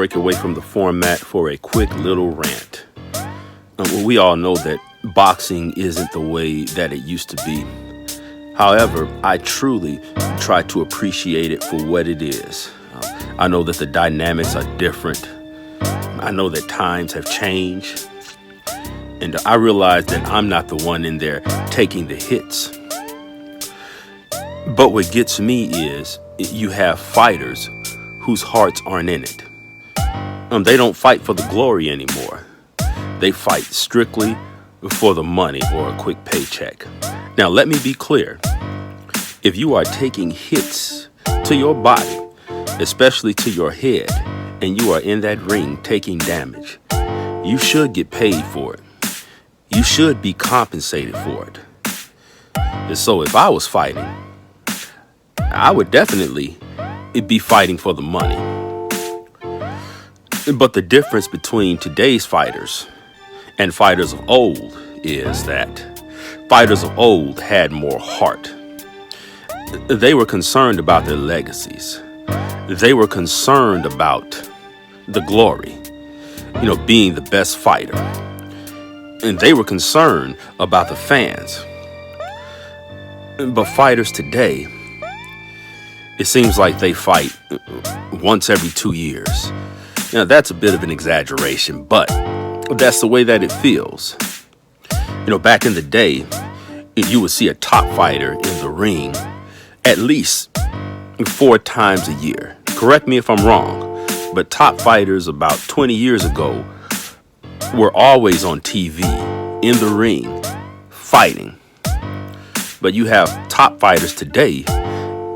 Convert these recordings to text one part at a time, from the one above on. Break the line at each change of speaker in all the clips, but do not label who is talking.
break away from the format for a quick little rant. We all know that boxing isn't the way that it used to be. However, I truly try to appreciate it for what it is. I know that the dynamics are different. I know that times have changed. And I realize that I'm not the one in there taking the hits. But what gets me is you have fighters whose hearts aren't in it. They don't fight for the glory anymore. They fight strictly for the money or a quick paycheck. Now, let me be clear. If you are taking hits to your body, especially to your head, and you are in that ring taking damage, you should get paid for it. You should be compensated for it. And so if I was fighting, I would definitely be fighting for the money. But the difference between today's fighters and fighters of old is that fighters of old had more heart. They were concerned about their legacies. They were concerned about the glory, being the best fighter. And they were concerned about the fans. But fighters today, it seems like they fight once every 2 years. Now, that's a bit of an exaggeration, but that's the way that it feels. Back in the day, you would see a top fighter in the ring at least 4 times a year. Correct me if I'm wrong, but top fighters about 20 years ago were always on TV, in the ring, fighting. But you have top fighters today,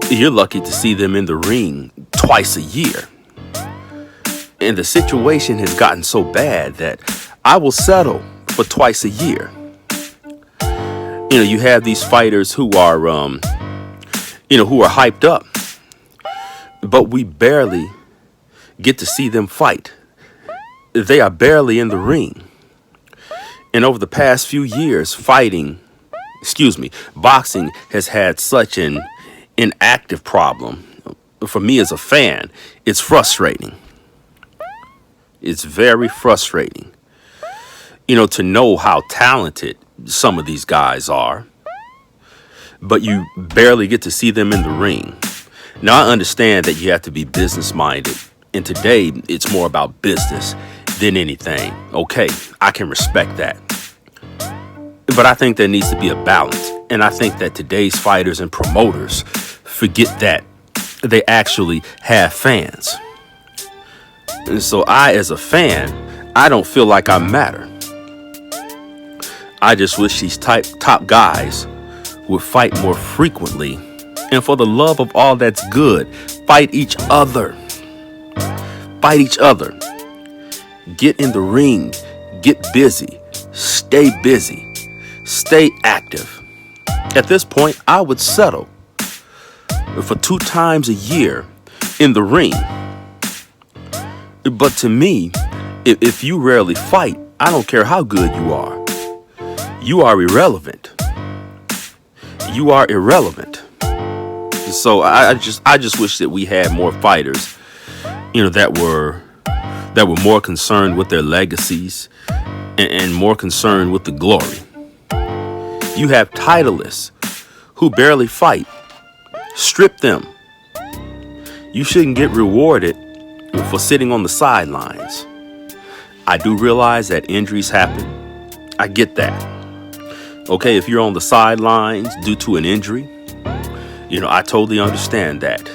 you're lucky to see them in the ring twice a year. And the situation has gotten so bad that I will settle for twice a year. You have these fighters who are, who are hyped up, but we barely get to see them fight. They are barely in the ring. And over the past few years, boxing has had such an inactive problem. For me as a fan, it's frustrating. It's very frustrating, to know how talented some of these guys are, but you barely get to see them in the ring. Now, I understand that you have to be business minded, and today it's more about business than anything. Okay, I can respect that. But I think there needs to be a balance, and I think that today's fighters and promoters forget that they actually have fans. And so I, as a fan, I don't feel like I matter. I just wish these top guys would fight more frequently. And for the love of all that's good, fight each other. Fight each other. Get in the ring. Get busy. Stay busy. Stay active. At this point, I would settle for 2 times a year in the ring. But to me, if you rarely fight, I don't care how good you are. You are irrelevant. You are irrelevant. So I just wish that we had more fighters, that were more concerned with their legacies and more concerned with the glory. You have titleists who barely fight. Strip them. You shouldn't get rewarded for sitting on the sidelines. I do realize that injuries happen. I get that. Okay, if you're on the sidelines due to an injury, I totally understand that.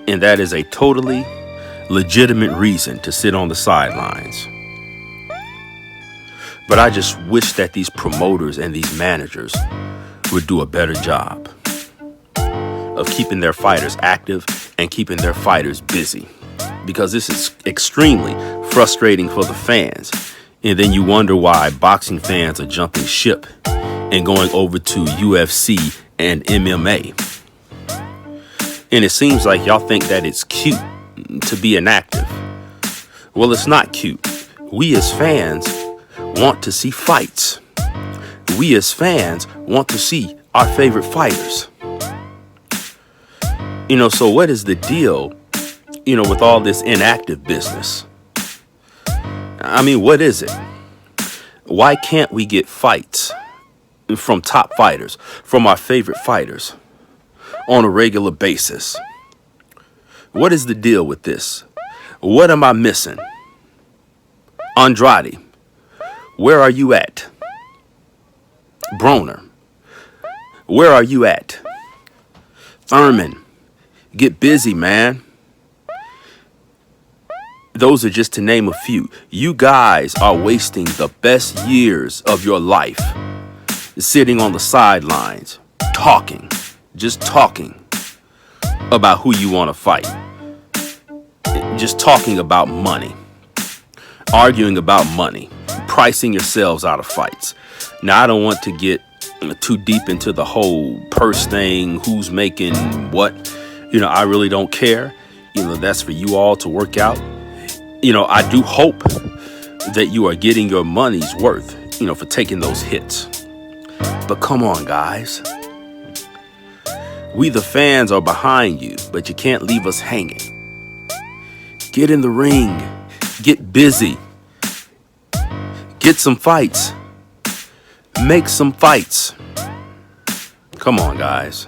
And that is a totally legitimate reason to sit on the sidelines. But I just wish that these promoters and these managers would do a better job of keeping their fighters active and keeping their fighters busy. Because this is extremely frustrating for the fans. And then you wonder why boxing fans are jumping ship and going over to UFC and MMA. And it seems like y'all think that it's cute to be inactive. Well, it's not cute. We as fans want to see fights. We as fans want to see our favorite fighters. So what is the deal with all this inactive business. I mean, what is it? Why can't we get fights from top fighters, from our favorite fighters, on a regular basis? What is the deal with this? What am I missing? Andrade, where are you at? Broner, where are you at? Thurman, get busy, man. Those are just to name a few. You guys are wasting the best years of your life sitting on the sidelines, just talking about who you want to fight. Just talking about money, arguing about money, pricing yourselves out of fights. Now, I don't want to get too deep into the whole purse thing, who's making what. I really don't care. That's for you all to work out. I do hope that you are getting your money's worth, for taking those hits. But come on, guys. We, the fans, are behind you, but you can't leave us hanging. Get in the ring. Get busy. Get some fights. Make some fights. Come on, guys.